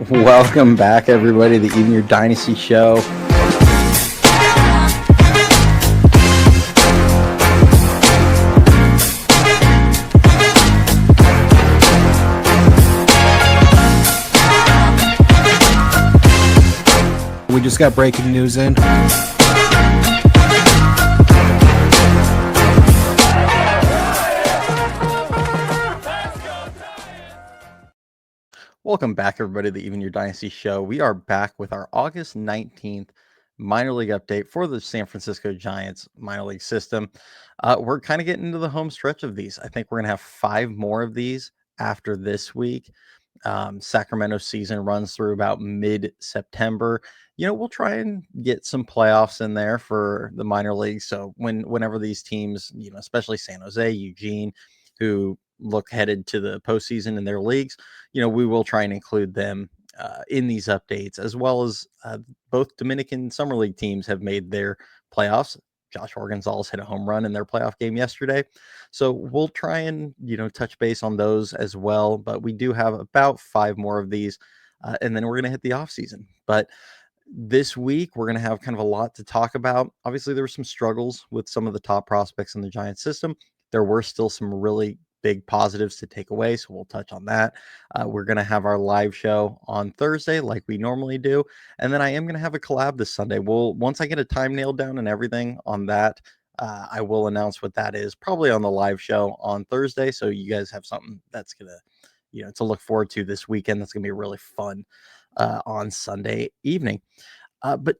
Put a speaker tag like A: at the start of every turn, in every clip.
A: Welcome back, everybody, to the Even Your Dynasty show.
B: We just got breaking news in.
A: Welcome back, everybody, to the Even Your Dynasty show. We are back with our August 19th minor league update for the San Francisco Giants minor league system. We're kind of getting into the home stretch of these. I think we're going to have 5 more of these after this week. Sacramento season runs through about mid-September. We'll try and get some playoffs in there for the minor leagues. So whenever these teams, especially San Jose, Eugene, who look headed to the postseason in their leagues, we will try and include them in these updates, as well as both Dominican Summer League teams have made their playoffs. Joshua Gonzalez hit a home run in their playoff game yesterday. So we'll try and, touch base on those as well. But we do have about 5 more of these, and then we're going to hit the off season. But this week, we're going to have kind of a lot to talk about. Obviously, there were some struggles with some of the top prospects in the Giants system. There were still some really big positives to take away, so we'll touch on that. We're going to have our live show on Thursday like we normally do, and then I am going to have a collab this Sunday. Once I get a time nailed down and everything on that, I will announce what that is, probably on the live show on Thursday, so you guys have something that's going to, to look forward to this weekend. That's going to be really fun on Sunday evening. But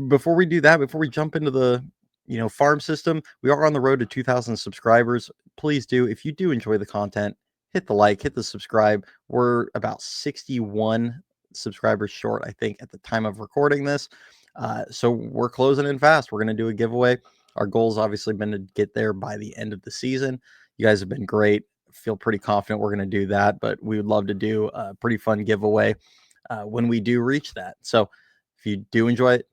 A: before we do that, before we jump into the farm system, we are on the road to 2,000 subscribers. Please do, if you do enjoy the content, hit the like, hit the subscribe. We're about 61 subscribers short, I think, at the time of recording this. So we're closing in fast. We're going to do a giveaway. Our goal's obviously been to get there by the end of the season. You guys have been great. Feel pretty confident we're going to do that, but we would love to do a pretty fun giveaway when we do reach that. So if you do enjoy it,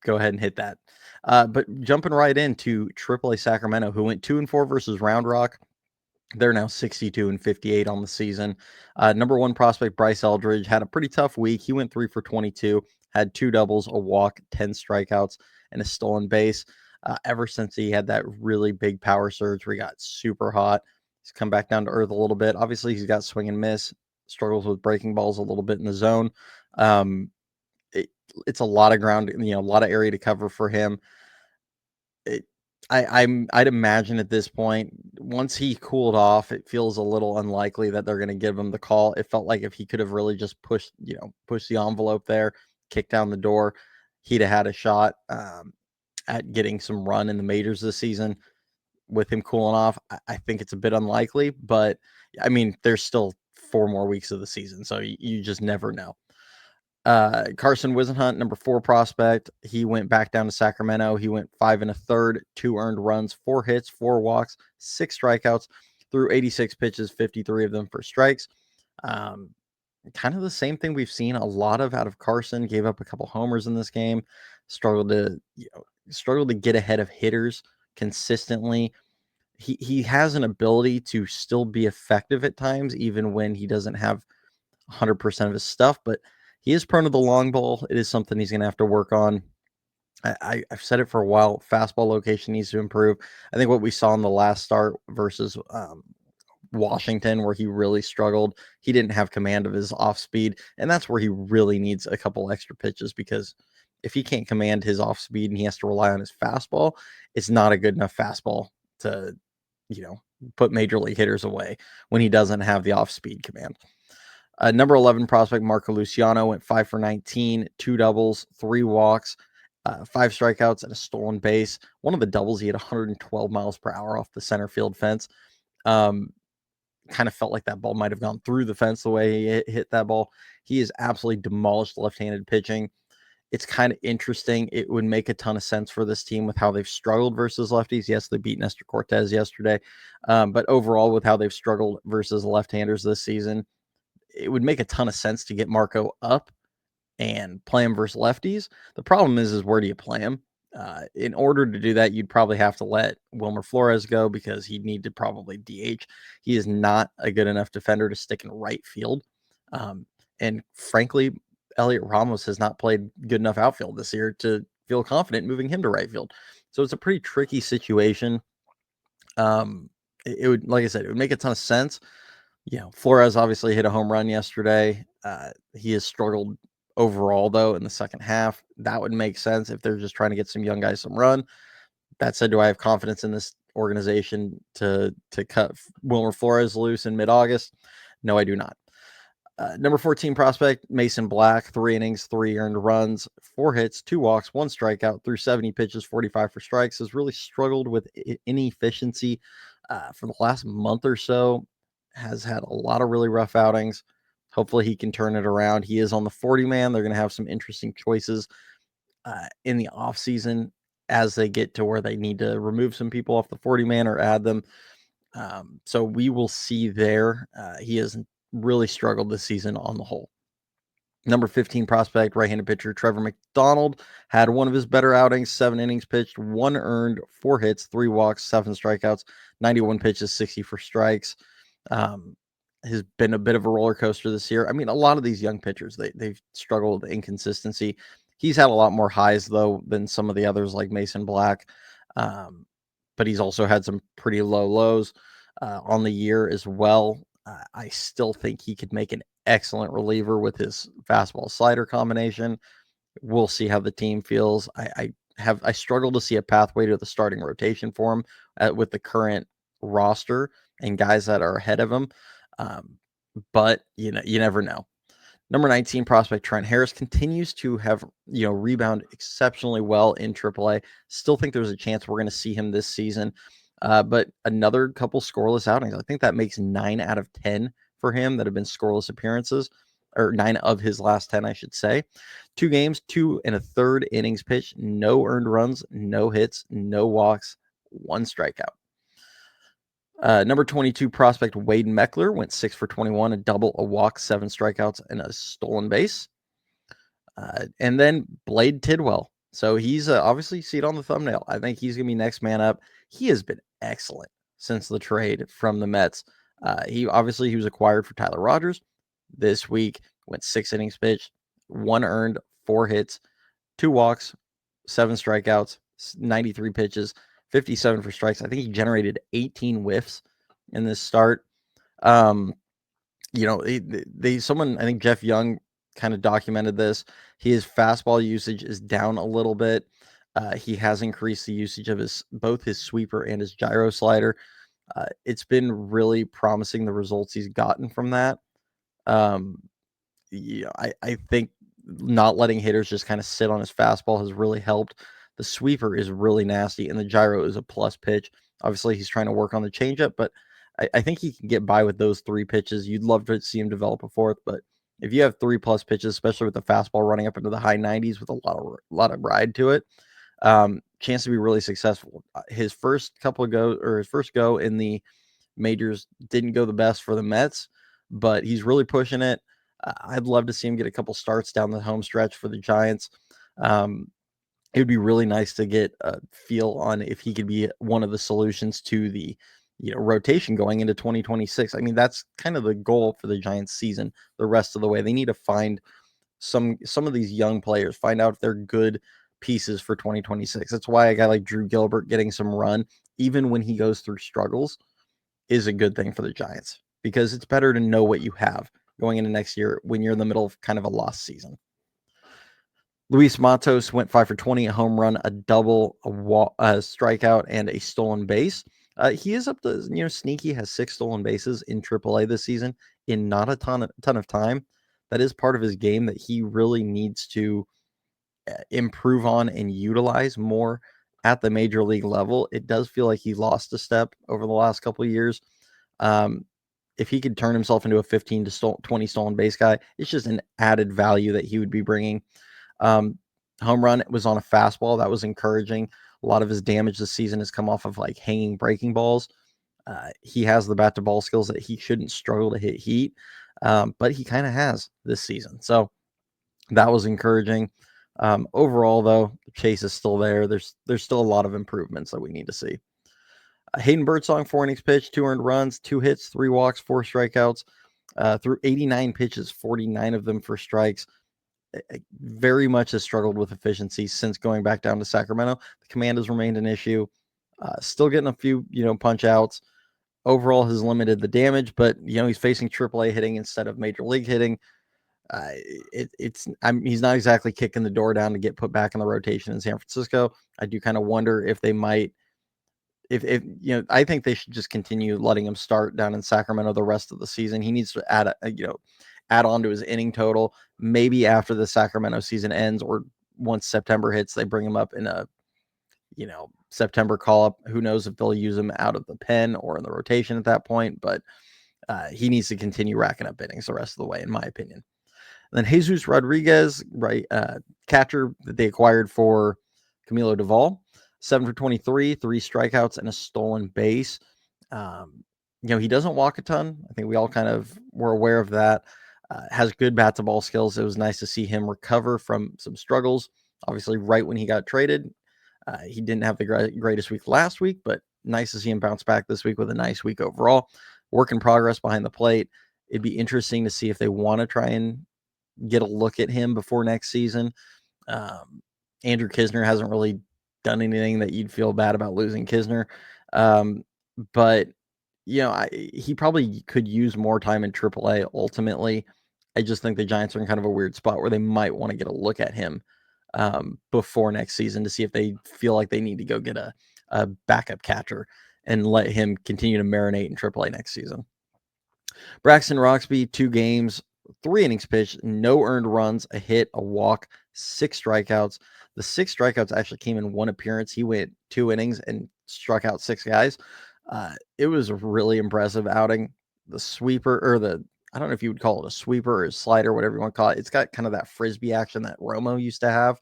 A: go ahead and hit that. But jumping right into AAA Sacramento, who went 2-4 versus Round Rock. They're now 62-58 on the season. Number 1 prospect Bryce Eldridge had a pretty tough week. He went 3 for 22, had 2 doubles, a walk, 10 strikeouts, and a stolen base. Ever since he had that really big power surge where he got super hot, he's come back down to earth a little bit. Obviously, he's got swing and miss, struggles with breaking balls a little bit in the zone. It's a lot of ground, a lot of area to cover for him. I'd imagine at this point, once he cooled off, it feels a little unlikely that they're going to give him the call. It felt like if he could have really just pushed the envelope there, kicked down the door, he'd have had a shot at getting some run in the majors this season. With him cooling off, I think it's a bit unlikely, but I mean, there's still 4 more weeks of the season, so you just never know. Carson Wisenhunt, number 4 prospect. He went back down to Sacramento. He went 5 1/3, 2 earned runs, 4 hits, 4 walks, 6 strikeouts, threw 86 pitches, 53 of them for strikes. Kind of the same thing we've seen a lot of out of Carson. Gave up a couple homers in this game. Struggled to get ahead of hitters consistently. He has an ability to still be effective at times, even when he doesn't have 100% of his stuff, but he is prone to the long ball. It is something he's going to have to work on. I've said it for a while. Fastball location needs to improve. I think what we saw in the last start versus Washington, where he really struggled, he didn't have command of his off speed. And that's where he really needs a couple extra pitches, because if he can't command his off speed and he has to rely on his fastball, it's not a good enough fastball to, put major league hitters away when he doesn't have the off speed command. Number 11 prospect Marco Luciano went 5 for 19, 2 doubles, 3 walks, 5 strikeouts, and a stolen base. One of the doubles, he had 112 miles per hour off the center field fence. Kind of felt like that ball might have gone through the fence the way he hit that ball. He has absolutely demolished left-handed pitching. It's kind of interesting. It would make a ton of sense for this team with how they've struggled versus lefties. Yes, they beat Nestor Cortez yesterday. But overall, with how they've struggled versus left-handers this season, it would make a ton of sense to get Marco up and play him versus lefties. The problem is where do you play him? In order to do that, you'd probably have to let Wilmer Flores go, because he'd need to probably DH. He is not a good enough defender to stick in right field. And frankly, Elliot Ramos has not played good enough outfield this year to feel confident moving him to right field. So it's a pretty tricky situation. It would, like I said, it would make a ton of sense. Flores obviously hit a home run yesterday. He has struggled overall, though, in the second half. That would make sense if they're just trying to get some young guys some run. That said, do I have confidence in this organization to cut Wilmer Flores loose in mid-August? No, I do not. Number 14 prospect, Mason Black, 3 innings, 3 earned runs, 4 hits, 2 walks, 1 strikeout through 70 pitches, 45 for strikes. Has really struggled with inefficiency for the last month or so. Has had a lot of really rough outings. Hopefully he can turn it around. He is on the 40-man. They're going to have some interesting choices in the offseason as they get to where they need to remove some people off the 40-man or add them. So we will see there. He has really struggled this season on the whole. Number 15 prospect, right-handed pitcher Trevor McDonald had one of his better outings, 7 innings pitched, 1 earned, 4 hits, 3 walks, 7 strikeouts, 91 pitches, 60 for strikes. Has been a bit of a roller coaster this year. I mean, a lot of these young pitchers, they've struggled with inconsistency. He's had a lot more highs, though, than some of the others like Mason Black. But he's also had some pretty low lows on the year as well. I still think he could make an excellent reliever with his fastball slider combination. We'll see how the team feels. I struggle to see a pathway to the starting rotation for him with the current roster and guys that are ahead of him. But you never know. Number 19 prospect Trent Harris continues to have rebound exceptionally well in AAA. Still think there's a chance we're going to see him this season. But another couple scoreless outings. I think that makes 9 out of 10 for him that have been scoreless appearances, or 9 of his last 10, I should say. 2 games, 2 1/3 innings pitched, no earned runs, no hits, no walks, 1 strikeout. Number 22 prospect Wade Meckler went 6 for 21, a double, a walk, 7 strikeouts, and a stolen base. And then Blade Tidwell. So he's obviously, you see it on the thumbnail. I think he's going to be next man up. He has been excellent since the trade from the Mets. He was acquired for Tyler Rogers. This week went 6 innings pitched, 1 earned, 4 hits, 2 walks, 7 strikeouts, 93 pitches, 57 for strikes. I think he generated 18 whiffs in this start. I think Jeff Young kind of documented this. His fastball usage is down a little bit. He has increased the usage of both his sweeper and his gyro slider. It's been really promising, the results he's gotten from that. I think not letting hitters just kind of sit on his fastball has really helped. The sweeper is really nasty, and the gyro is a plus pitch. Obviously, he's trying to work on the changeup, but I think he can get by with those 3 pitches. You'd love to see him develop a 4th, but if you have 3 plus pitches, especially with the fastball running up into the high 90s with a lot of ride to it, chance to be really successful. His first go in the majors didn't go the best for the Mets, but he's really pushing it. I'd love to see him get a couple starts down the home stretch for the Giants. It would be really nice to get a feel on if he could be one of the solutions to the rotation going into 2026. I mean, that's kind of the goal for the Giants season the rest of the way. They need to find some of these young players, find out if they're good pieces for 2026. That's why a guy like Drew Gilbert getting some run, even when he goes through struggles, is a good thing for the Giants, because it's better to know what you have going into next year when you're in the middle of kind of a lost season. Luis Matos went 5 for 20, a home run, a double, a strikeout, and a stolen base. He is up to, sneaky, has 6 stolen bases in AAA this season in not a ton of time. That is part of his game that he really needs to improve on and utilize more at the major league level. It does feel like he lost a step over the last couple of years. If he could turn himself into a 15 to 20 stolen base guy, it's just an added value that he would be bringing. Home run was on a fastball. That was encouraging. A lot of his damage this season has come off of like hanging breaking balls. He has the bat to ball skills that he shouldn't struggle to hit heat, but he kind of has this season. So that was encouraging. Overall, though, the chase is still there. There's still a lot of improvements that we need to see. Hayden Birdsong, 4 innings pitched, 2 earned runs, 2 hits, 3 walks, 4 strikeouts. through 89 pitches, 49 of them for strikes. Very much has struggled with efficiency since going back down to Sacramento. The command has remained an issue. Still getting a few, punch outs. Overall has limited the damage, but he's facing AAA hitting instead of major league hitting. He's not exactly kicking the door down to get put back in the rotation in San Francisco. I do kind of wonder if they might, if I think they should just continue letting him start down in Sacramento the rest of the season. He needs to add on to his inning total. Maybe after the Sacramento season ends, or once September hits, they bring him up in a September call up. Who knows if they'll use him out of the pen or in the rotation at that point, but he needs to continue racking up innings the rest of the way, in my opinion. And then Jesus Rodriguez, right, catcher that they acquired for Camilo Duvall, 7 for 23, 3 strikeouts, and a stolen base. He doesn't walk a ton. I think we all kind of were aware of that. Has good bat to ball skills. It was nice to see him recover from some struggles. Obviously, right when he got traded, he didn't have the greatest week last week, but nice to see him bounce back this week with a nice week overall. Work in progress behind the plate. It'd be interesting to see if they want to try and get a look at him before next season. Andrew Kisner hasn't really done anything that you'd feel bad about losing Kisner. But he probably could use more time in AAA ultimately. I just think the Giants are in kind of a weird spot where they might want to get a look at him before next season to see if they feel like they need to go get a backup catcher and let him continue to marinate in AAA next season. Braxton Roxby, 2 games, 3 innings pitched, no earned runs, a hit, a walk, 6 strikeouts. The 6 strikeouts actually came in 1 appearance. He went 2 innings and struck out 6 guys. It was a really impressive outing. The sweeper, or I don't know if you would call it a sweeper or a slider, whatever you want to call it. It's got kind of that frisbee action that Romo used to have.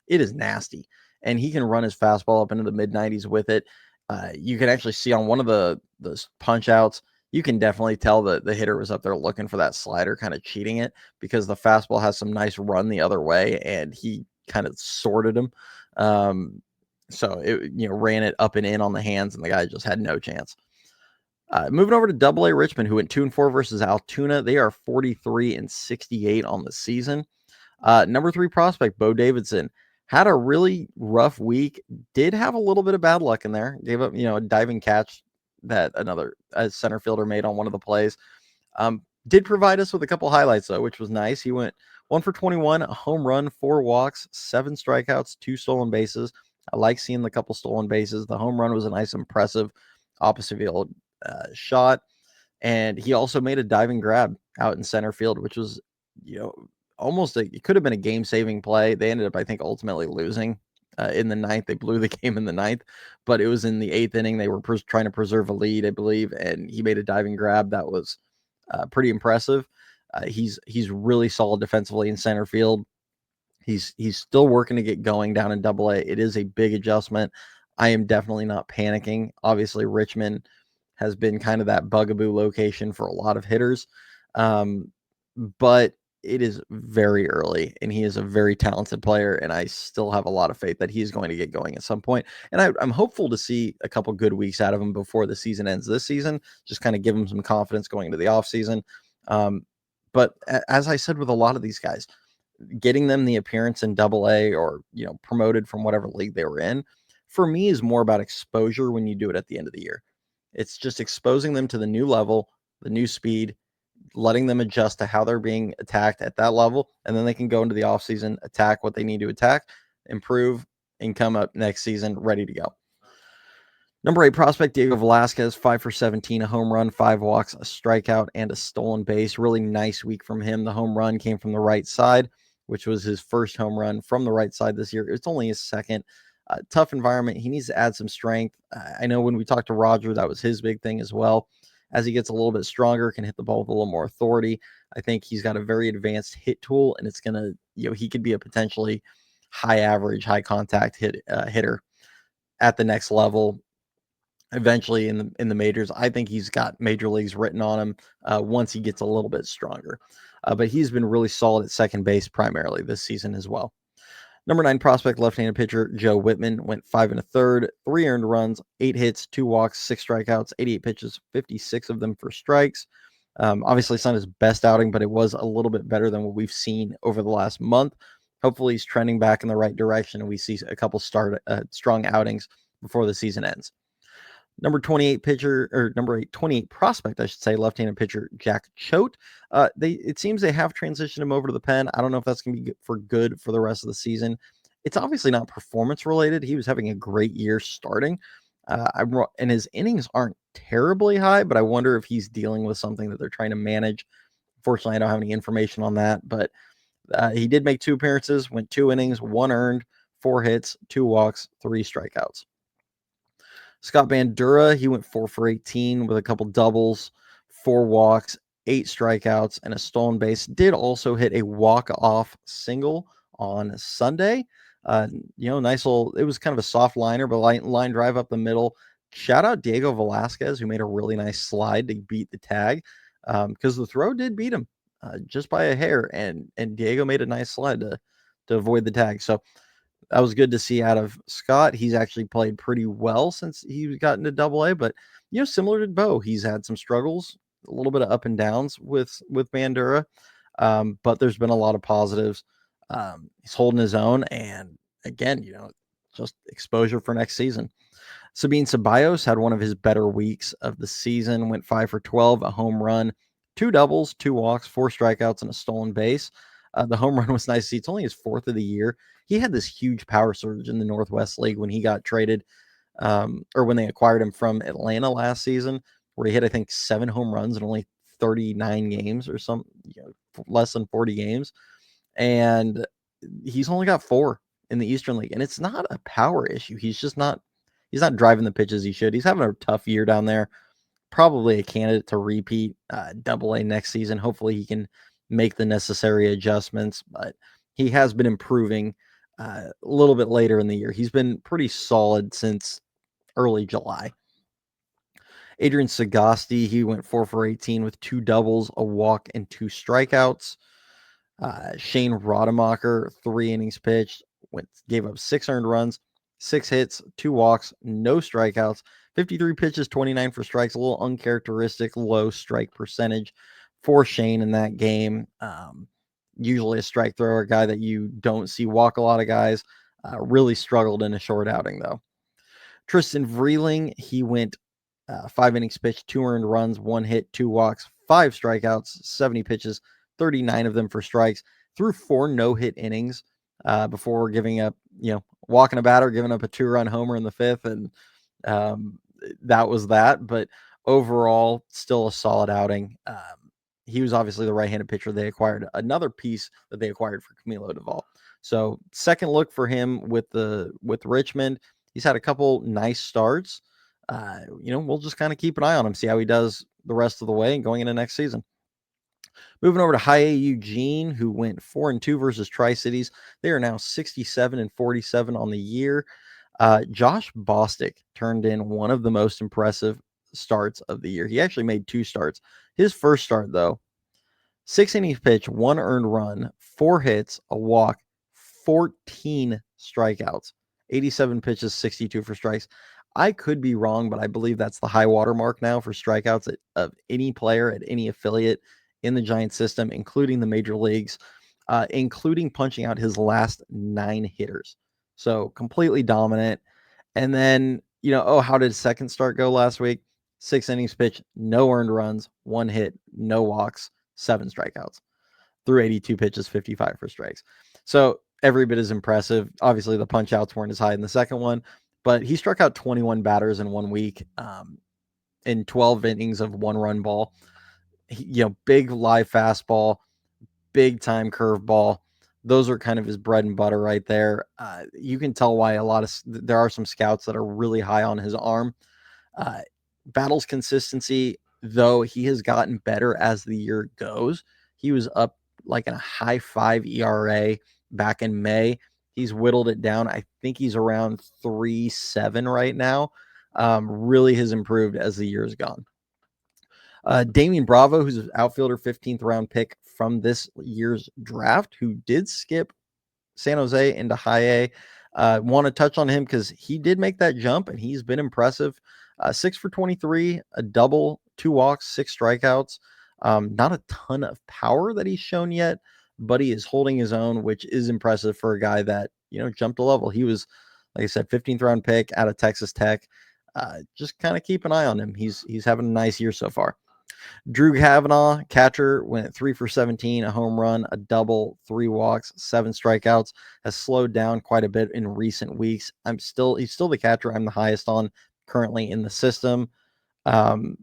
A: It is nasty. And he can run his fastball up into the mid-90s with it. You can actually see on one of the punch outs, you can definitely tell that the hitter was up there looking for that slider, kind of cheating it, because the fastball has some nice run the other way, and he kind of sorted him. So it ran it up and in on the hands, and the guy just had no chance. Moving over to Double-A Richmond, who went 2-4 versus Altoona. They are 43-68 on the season. Number 3 prospect, Bo Davidson, had a really rough week. Did have a little bit of bad luck in there. Gave up, a diving catch that another center fielder made on one of the plays. Did provide us with a couple highlights, though, which was nice. He went 1 for 21, a home run, 4 walks, 7 strikeouts, 2 stolen bases. I like seeing the couple stolen bases. The home run was a nice, impressive opposite field shot. And he also made a diving grab out in center field, which was, almost it could have been a game-saving play. They ended up, I think, ultimately losing in the 9th. They blew the game in the 9th, but it was in the 8th inning. They were trying to preserve a lead, I believe, and he made a diving grab that was pretty impressive. He's really solid defensively in center field. He's still working to get going down in Double-A. It is a big adjustment. I am definitely not panicking. Obviously, Richmond has been kind of that bugaboo location for a lot of hitters, but it is very early, and he is a very talented player, and I still have a lot of faith that he's going to get going at some point. And I'm hopeful to see a couple good weeks out of him before the season ends this season, just kind of give him some confidence going into the offseason. But as I said with a lot of these guys, getting them the appearance in Double-A or, promoted from whatever league they were in, for me is more about exposure when you do it at the end of the year. It's just exposing them to the new level, the new speed, letting them adjust to how they're being attacked at that level, and then they can go into the offseason, attack what they need to attack, improve, and come up next season ready to go. Number 8 prospect, Diego Velasquez, 5 for 17, a home run, 5 walks, a strikeout, and a stolen base. Really nice week from him. The home run came from the right side, which was his first home run from the right side this year. It's only his second. Tough environment. He needs to add some strength. I know when we talked to Roger, that was his big thing as well. As he gets a little bit stronger, can hit the ball with a little more authority. I think he's got a very advanced hit tool, and it's going to, he could be a potentially high average, high contact hitter at the next level. Eventually in the majors. I think he's got major leagues written on him once he gets a little bit stronger. But he's been really solid at second base primarily this season as well. Number 9 prospect, left-handed pitcher Joe Whitman, went 5 1/3, 3 earned runs, 8 hits, 2 walks, 6 strikeouts, 88 pitches, 56 of them for strikes. Obviously, it's not his best outing, but it was a little bit better than what we've seen over the last month. Hopefully, he's trending back in the right direction, and we see a couple strong outings before the season ends. Number 28 pitcher, or number 28 prospect, I should say, left-handed pitcher Jack Choate. It seems they have transitioned him over to the pen. I don't know if that's going to be good for the rest of the season. It's obviously not performance related. He was having a great year starting, and his innings aren't terribly high, but I wonder if he's dealing with something that they're trying to manage. Fortunately, I don't have any information on that, but he did make 2 appearances, went 2 innings, 1 earned, 4 hits, 2 walks, 3 strikeouts. Scott Bandura, he went 4 for 18 with a couple doubles, 4 walks, 8 strikeouts, and a stolen base. Did also hit a walk-off single on Sunday. Nice little, it was kind of a soft liner, but line drive up the middle. Shout out Diego Velasquez, who made a really nice slide to beat the tag, because the throw did beat him just by a hair, and Diego made a nice slide to avoid the tag. So that was good to see out of Scott. He's actually played pretty well since he got into AA, but similar to Bo, he's had some struggles, a little bit of up and downs with Bandura, but there's been a lot of positives. He's holding his own, and again, just exposure for next season. Sabine Ceballos had one of his better weeks of the season, went 5 for 12, a home run, 2 doubles, 2 walks, 4 strikeouts, and a stolen base. The home run was nice to see. It's only his 4th of the year. He had this huge power surge in the Northwest League when he got traded, or when they acquired him from Atlanta last season, where he hit, I think, 7 home runs in only 39 games or less than 40 games. And he's only got 4 in the Eastern League. And it's not a power issue. He's not driving the pitches he should. He's having a tough year down there. Probably a candidate to repeat AA next season. Hopefully he can make the necessary adjustments, but he has been improving a little bit later in the year. He's been pretty solid since early July. Adrian Sagasti, he went 4 for 18 with 2 doubles, a walk, and 2 strikeouts. Shane Rodemacher, 3 innings pitched, gave up 6 earned runs, 6 hits, 2 walks, no strikeouts, 53 pitches, 29 for strikes, a little uncharacteristic low strike percentage for Shane in that game. Usually a strike thrower, a guy that you don't see walk a lot of guys. Really struggled in a short outing, though. Tristan Vreeling, he went 5 innings pitched, 2 earned runs, 1 hit, 2 walks, 5 strikeouts, 70 pitches, 39 of them for strikes, threw 4 no-hit innings before giving up, walking a batter, giving up a 2-run homer in the 5th, and that was that. But overall, still a solid outing. He was obviously the right-handed pitcher. They acquired another piece that they acquired for Camilo Duvall. So second look for him with Richmond. He's had a couple nice starts. We'll just kind of keep an eye on him, see how he does the rest of the way and going into next season. Moving over to High A Eugene, who went 4-2 versus Tri-Cities. They are now 67-47 on the year. Josh Bostic turned in one of the most impressive starts of the year. He actually made 2 starts. His first start, though, 6 innings pitched, 1 earned run, 4 hits, a walk, 14 strikeouts, 87 pitches, 62 for strikes. I could be wrong, but I believe that's the high water mark now for strikeouts of any player at any affiliate in the Giants system, including the major leagues, including punching out his last 9 hitters. So completely dominant. And then, how did second start go last week? 6 innings pitched, no earned runs, 1 hit, no walks, 7 strikeouts. Threw 82 pitches, 55 for strikes. So every bit as impressive. Obviously, the punch outs weren't as high in the second one, but he struck out 21 batters in 1 week in 12 innings of 1-run ball. Big live fastball, big time curveball. Those are kind of his bread and butter right there. You can tell why there are some scouts that are really high on his arm. Battles consistency, though he has gotten better as the year goes. He was up like in a high 5 ERA back in May. He's whittled it down. I think he's around 3.7 right now. Really has improved as the year's gone. Damian Bravo, who's an outfielder, 15th round pick from this year's draft, who did skip San Jose into High A. Want to touch on him because he did make that jump and he's been impressive. 6 for 23, a double, 2 walks, 6 strikeouts. Not a ton of power that he's shown yet, but he is holding his own, which is impressive for a guy that, jumped a level. He was, like I said, 15th round pick out of Texas Tech. Just kind of keep an eye on him. He's having a nice year so far. Drew Kavanaugh, catcher, went 3 for 17, a home run, a double, 3 walks, 7 strikeouts. Has slowed down quite a bit in recent weeks. He's still the catcher I'm the highest on currently in the system. Um,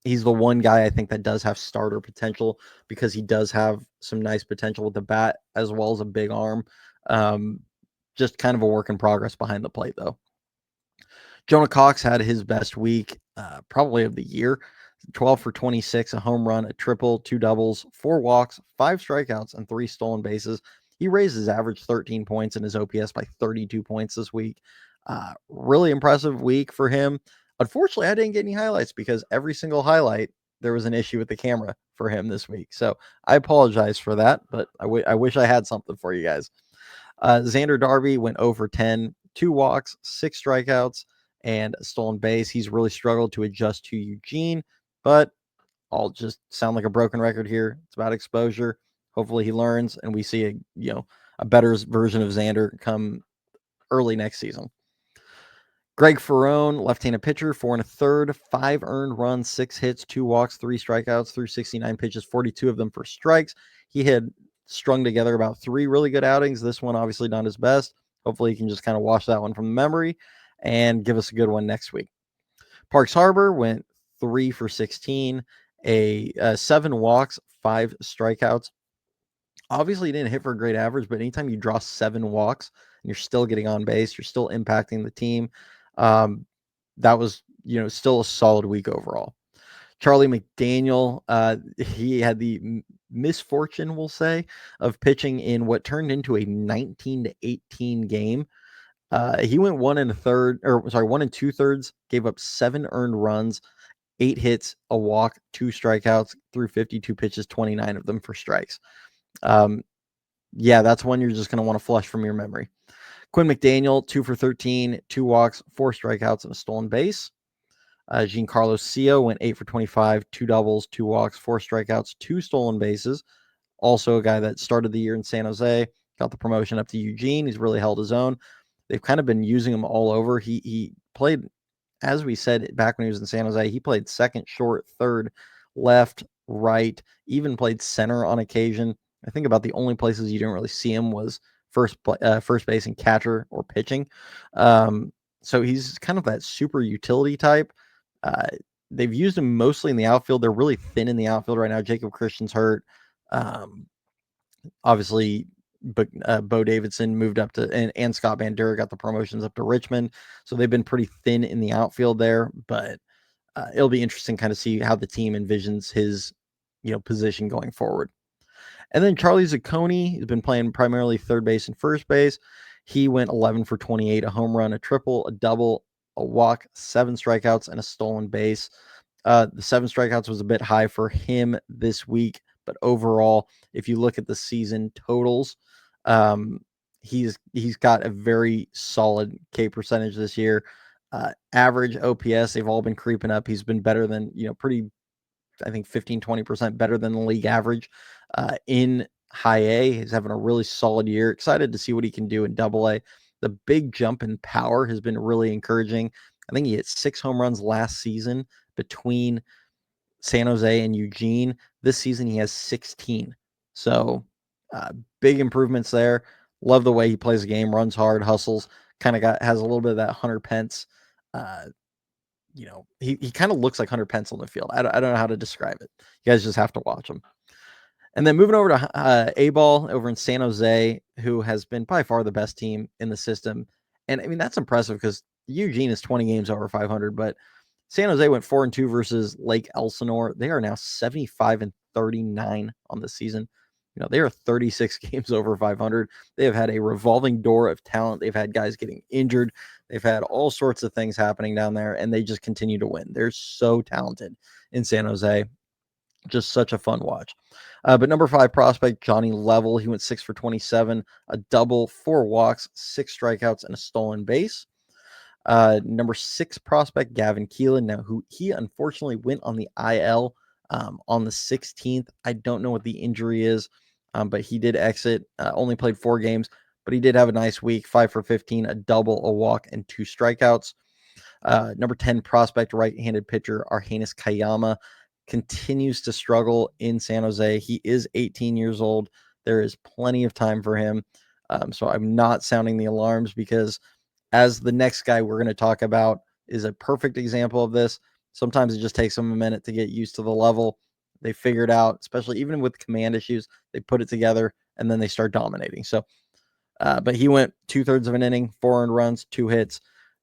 A: he's the one guy I think that does have starter potential because he does have some nice potential with the bat as well as a big arm. Just kind of a work in progress behind the plate, though. Jonah Cox had his best week, probably of the year. 12 for 26, a home run, a triple, 2 doubles, 4 walks, 5 strikeouts, and 3 stolen bases. He raised his average 13 points and his OPS by 32 points this week. Really impressive week for him. Unfortunately, I didn't get any highlights because every single highlight, there was an issue with the camera for him this week. So I apologize for that, but I wish I had something for you guys. Xander Darby went over 10, 2 walks, 6 strikeouts, and a stolen base. He's really struggled to adjust to Eugene, but I'll just sound like a broken record here. It's about exposure. Hopefully he learns and we see a better version of Xander come early next season. Greg Ferrone, left-handed pitcher, 4 1/3, 5 earned runs, 6 hits, 2 walks, 3 strikeouts through 69 pitches, 42 of them for strikes. He had strung together about 3 really good outings. This one obviously not his best. Hopefully he can just kind of wash that one from memory and give us a good one next week. Parks Harbor went 3 for 16, 7 walks, 5 strikeouts. Obviously, he didn't hit for a great average, but anytime you draw 7 walks and you're still getting on base, you're still impacting the team. That was, still a solid week overall. Charlie McDaniel, he had the misfortune, we'll say, of pitching in what turned into a 19-18 game. He went 1 2/3, gave up 7 earned runs, 8 hits, a walk, 2 strikeouts through 52 pitches, 29 of them for strikes. That's one you're just going to want to flush from your memory. Quinn McDaniel, 2 for 13, 2 walks, 4 strikeouts, and a stolen base. Giancarlo Cio went 8 for 25, 2 doubles, 2 walks, 4 strikeouts, 2 stolen bases. Also a guy that started the year in San Jose, got the promotion up to Eugene. He's really held his own. They've kind of been using him all over. He played, as we said back when he was in San Jose, he played second, short, third, left, right, even played center on occasion. I think about the only places you didn't really see him was first base and catcher or pitching. So he's kind of that super utility type. They've used him mostly in the outfield. They're really thin in the outfield right now. Jacob Christian's hurt. Obviously, but Bo Davidson moved up to, and Scott Bandura got the promotions up to Richmond. So they've been pretty thin in the outfield there, but it'll be interesting kind of see how the team envisions his, position going forward. And then Charlie Zacconi has been playing primarily third base and first base. He went 11 for 28, a home run, a triple, a double, a walk, 7 strikeouts, and a stolen base. The 7 strikeouts was a bit high for him this week, but overall, if you look at the season totals, he's got a very solid K percentage this year. Average OPS, they've all been creeping up. He's been better than, I think 15-20% better than the league average in high A. He's having a really solid year. Excited to see what he can do in double A. The big jump in power has been really encouraging. I think he hit 6 home runs last season between San Jose and Eugene. This season he has 16. So big improvements there. Love the way he plays the game, runs hard, hustles, has a little bit of that Hunter Pence. He kind of looks like Hunter Pence on the field. I don't know how to describe it. You guys just have to watch him. And then moving over to A-Ball over in San Jose, who has been by far the best team in the system. And I mean, that's impressive because Eugene is 20 games over 500, but San Jose went 4-2 versus Lake Elsinore. They are now 75-39 on the season. They are 36 games over 500. They have had a revolving door of talent. They've had guys getting injured. They've had all sorts of things happening down there, and they just continue to win. They're so talented in San Jose. Just such a fun watch. But number 5 prospect, Johnny Level, he went 6 for 27, a double, 4 walks, 6 strikeouts, and a stolen base. Number 6 prospect, Gavin Keelan, now he unfortunately went on the IL On the 16th. I don't know what the injury is, but he did exit. Only played 4 games, but he did have a nice week. 5 for 15, a double, a walk, and 2 strikeouts. Number 10 prospect, right-handed pitcher Argenis Kayama continues to struggle in San Jose. He is 18 years old. There is plenty of time for him. So I'm not sounding the alarms, because as the next guy we're going to talk about is a perfect example of this. Sometimes it just takes them a minute to get used to the level. They figure it out, especially even with command issues. They put it together and then they start dominating. So, but he went 2/3 of an inning, 4 earned runs, 2 hits,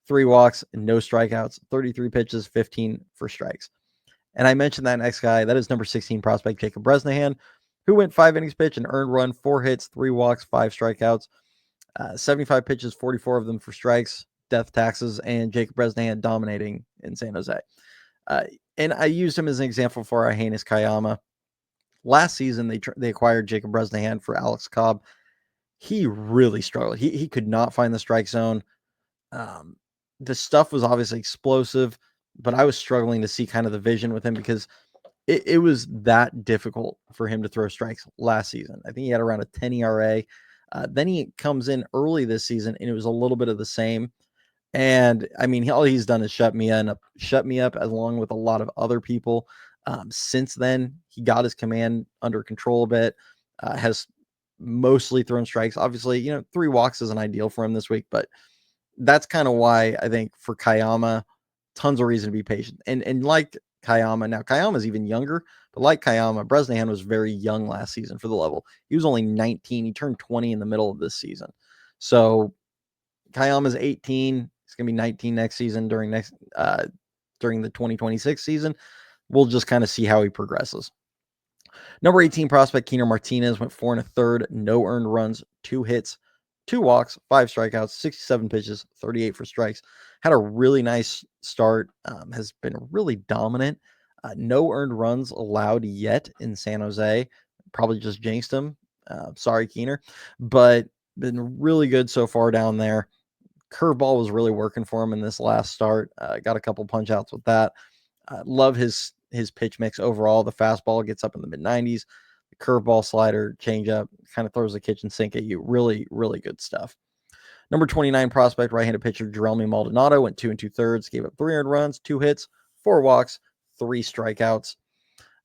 A: 3 walks, and no strikeouts, 33 pitches, 15 for strikes. And I mentioned that next guy. That is number 16 prospect Jacob Bresnahan, who went 5 innings pitched, an earned run, 4 hits, 3 walks, 5 strikeouts. 75 pitches, 44 of them for strikes, death taxes, and Jacob Bresnahan dominating in San Jose. And I used him as an example for Argenis Kayama. Last season, they acquired Jacob Bresnahan for Alex Cobb. He really struggled. He could not find the strike zone. The stuff was obviously explosive, but I was struggling to see kind of the vision with him, because it was that difficult for him to throw strikes last season. I think he had around a 10 ERA. Then he comes in early this season, and it was a little bit of the same. And I mean, all he's done is shut me up, along with a lot of other people. Since then, he got his command under control a bit. Has mostly thrown strikes. Obviously, 3 walks isn't ideal for him this week, but that's kind of why I think for Kayama, tons of reason to be patient. And like Kayama, now Kayama's even younger, but like Kayama, Bresnahan was very young last season for the level. He was only 19. He turned 20 in the middle of this season. So Kayama's 18. He's going to be 19 next season during the 2026 season. We'll just kind of see how he progresses. Number 18 prospect Keener Martinez went 4 1/3, no earned runs, 2 hits, 2 walks, 5 strikeouts, 67 pitches, 38 for strikes. Had a really nice start. Has been really dominant. No earned runs allowed yet in San Jose. Probably just jinxed him. Sorry, Keener, but been really good so far down there. Curveball was really working for him in this last start. Got a couple punch outs with that. Love his pitch mix overall. The fastball gets up in the mid 90s. The curveball, slider, changeup kind of throws the kitchen sink at you. Really, really good stuff. Number 29 prospect, right-handed pitcher Jeremy Maldonado went 2 2/3, gave up 3 earned runs, 2 hits, 4 walks, 3 strikeouts.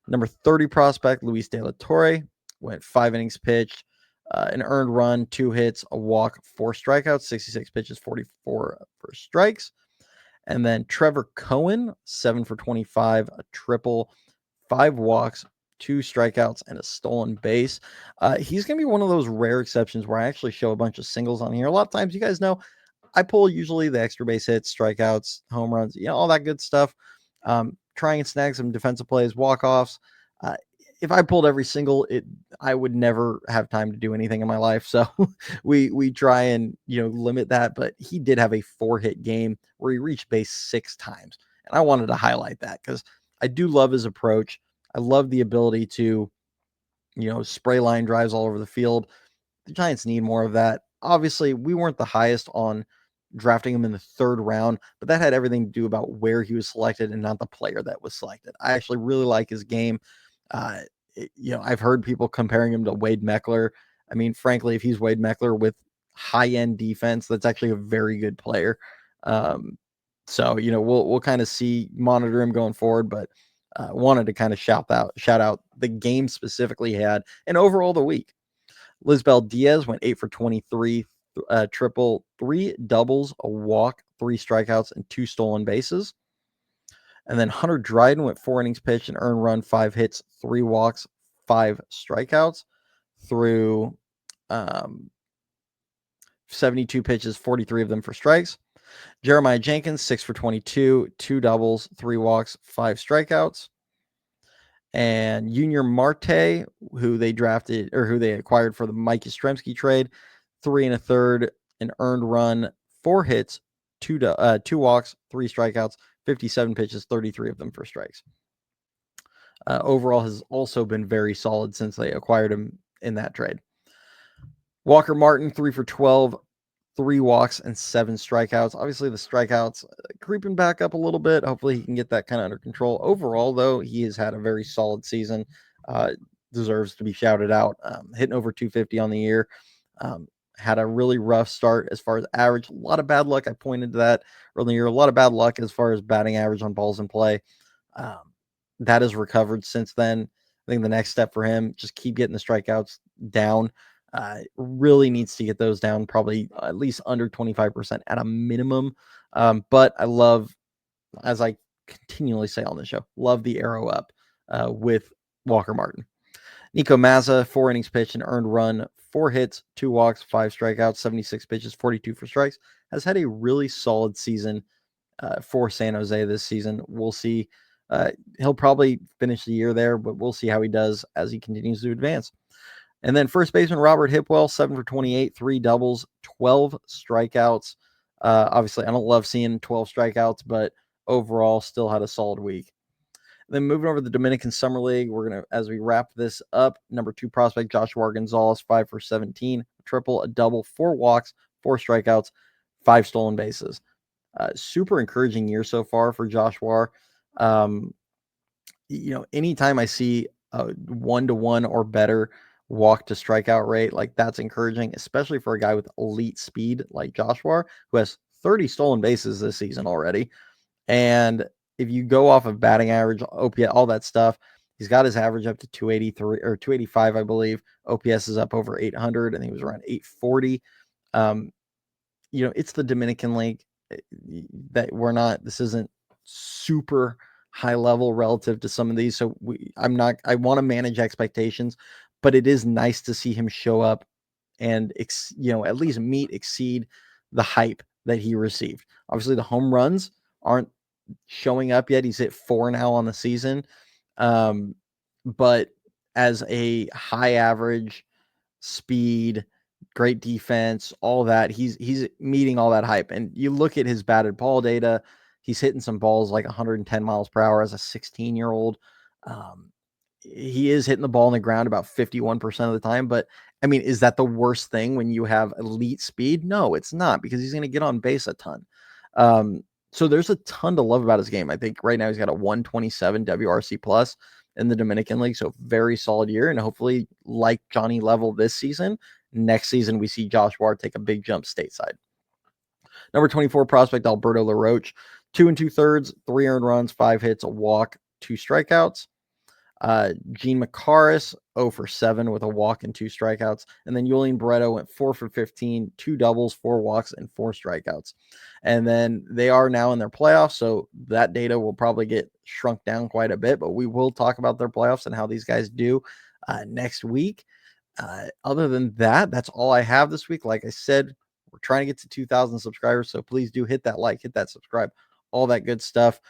A: Number 30 prospect Luis De La Torre went 5 innings pitched, an earned run, 2 hits, a walk, 4 strikeouts, 66 pitches, 44 for strikes. And then Trevor Cohen, 7 for 25, a triple, 5 walks, 2 strikeouts, and a stolen base. He's going to be one of those rare exceptions where I actually show a bunch of singles on here. A lot of times, you guys know, I pull usually the extra base hits, strikeouts, home runs, all that good stuff. Trying and snag some defensive plays, walk-offs. If I pulled every single, I would never have time to do anything in my life. So we try and limit that. But he did have a 4-hit game where he reached base 6 times, and I wanted to highlight that because I do love his approach. I love the ability to spray line drives all over the field. The Giants need more of that. Obviously, we weren't the highest on drafting him in the 3rd round, but that had everything to do about where he was selected and not the player that was selected. I actually really like his game. I've heard people comparing him to Wade Meckler. I mean, frankly, if he's Wade Meckler with high-end defense, that's actually a very good player. So we'll kind of monitor him going forward, but wanted to kind of shout out the game specifically he had and overall the week. Lisbel Diaz went 8 for 23, triple, 3 doubles, a walk, 3 strikeouts, and 2 stolen bases. And then Hunter Dryden went 4 innings pitched, an earned run, 5 hits, 3 walks, 5 strikeouts through 72 pitches, 43 of them for strikes. Jeremiah Jenkins, 6 for 22, 2 doubles, 3 walks, 5 strikeouts. And Junior Marte, who they acquired for the Mike Yastrzemski trade, 3 1/3, an earned run, 4 hits, 2 walks, 3 strikeouts, 57 pitches, 33 of them for strikes. Overall has also been very solid since they acquired him in that trade. Walker Martin, 3 for 12, 3 walks and 7 strikeouts. Obviously, the strikeouts creeping back up a little bit. Hopefully, he can get that kind of under control. Overall, though, he has had a very solid season. Deserves to be shouted out. Hitting over 250 on the year. Had a really rough start as far as average. A lot of bad luck. I pointed to that earlier. A lot of bad luck as far as batting average on balls in play. That has recovered since then. I think the next step for him, just keep getting the strikeouts down. Really needs to get those down, probably at least under 25% at a minimum. But I love, as I continually say on the show, love the arrow up with Walker Martin. Nico Mazza, 4 innings pitched, an earned run, 4 hits, 2 walks, 5 strikeouts, 76 pitches, 42 for strikes. Has had a really solid season for San Jose this season. We'll see. He'll probably finish the year there, but we'll see how he does as he continues to advance. And then first baseman Robert Hipwell, 7 for 28, 3 doubles, 12 strikeouts. Obviously, I don't love seeing 12 strikeouts, but overall still had a solid week. Then moving over to the Dominican Summer League, we're going to, as we wrap this up, number 2 prospect Joshua Gonzalez, 5 for 17, a triple, a double, 4 walks, 4 strikeouts, 5 stolen bases. Super encouraging year so far for Joshua. Anytime I see a 1-to-1 or better walk to strikeout rate, like that's encouraging, especially for a guy with elite speed like Joshua, who has 30 stolen bases this season already. And if you go off of batting average, OPS, all that stuff, he's got his average up to 283 or 285, I believe. OPS is up over 800, and he was around 840. It's the Dominican League that this isn't super high level relative to some of these. So I want to manage expectations, but it is nice to see him show up and, at least exceed the hype that he received. Obviously the home runs aren't showing up yet. He's hit 4 now on the season. But as a high average speed, great defense, all that, he's meeting all that hype. And you look at his batted ball data, he's hitting some balls like 110 miles per hour as a 16-year-old. He is hitting the ball on the ground about 51% of the time, but I mean, is that the worst thing when you have elite speed? No, it's not, because he's going to get on base a ton. So there's a ton to love about his game. I think right now he's got a 127 WRC plus in the Dominican League. So very solid year. And hopefully, like Johnny Level this season, next season we see Josh Ward take a big jump stateside. Number 24 prospect Alberto LaRoche, 2 2/3, 3 earned runs, 5 hits, a walk, 2 strikeouts. Gene McCarris, 0 for 7 with a walk and 2 strikeouts. And then Yulian Barreto went 4 for 15, 2 doubles, 4 walks, and 4 strikeouts. And then they are now in their playoffs, so that data will probably get shrunk down quite a bit, but we will talk about their playoffs and how these guys do next week. Other than that, that's all I have this week. Like I said, we're trying to get to 2,000 subscribers, so please do hit that like, hit that subscribe, all that good stuff.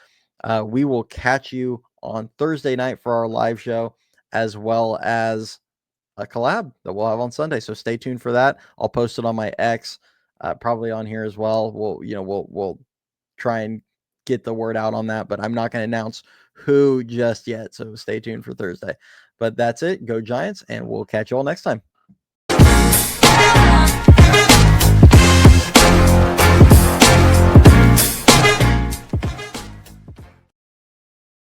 A: We will catch you on Thursday night for our live show, as well as a collab that we'll have on Sunday. So stay tuned for that. I'll post it on my X, probably on here as well. We'll try and get the word out on that, but I'm not going to announce who just yet. So stay tuned for Thursday. But that's it. Go Giants, and we'll catch you all next time.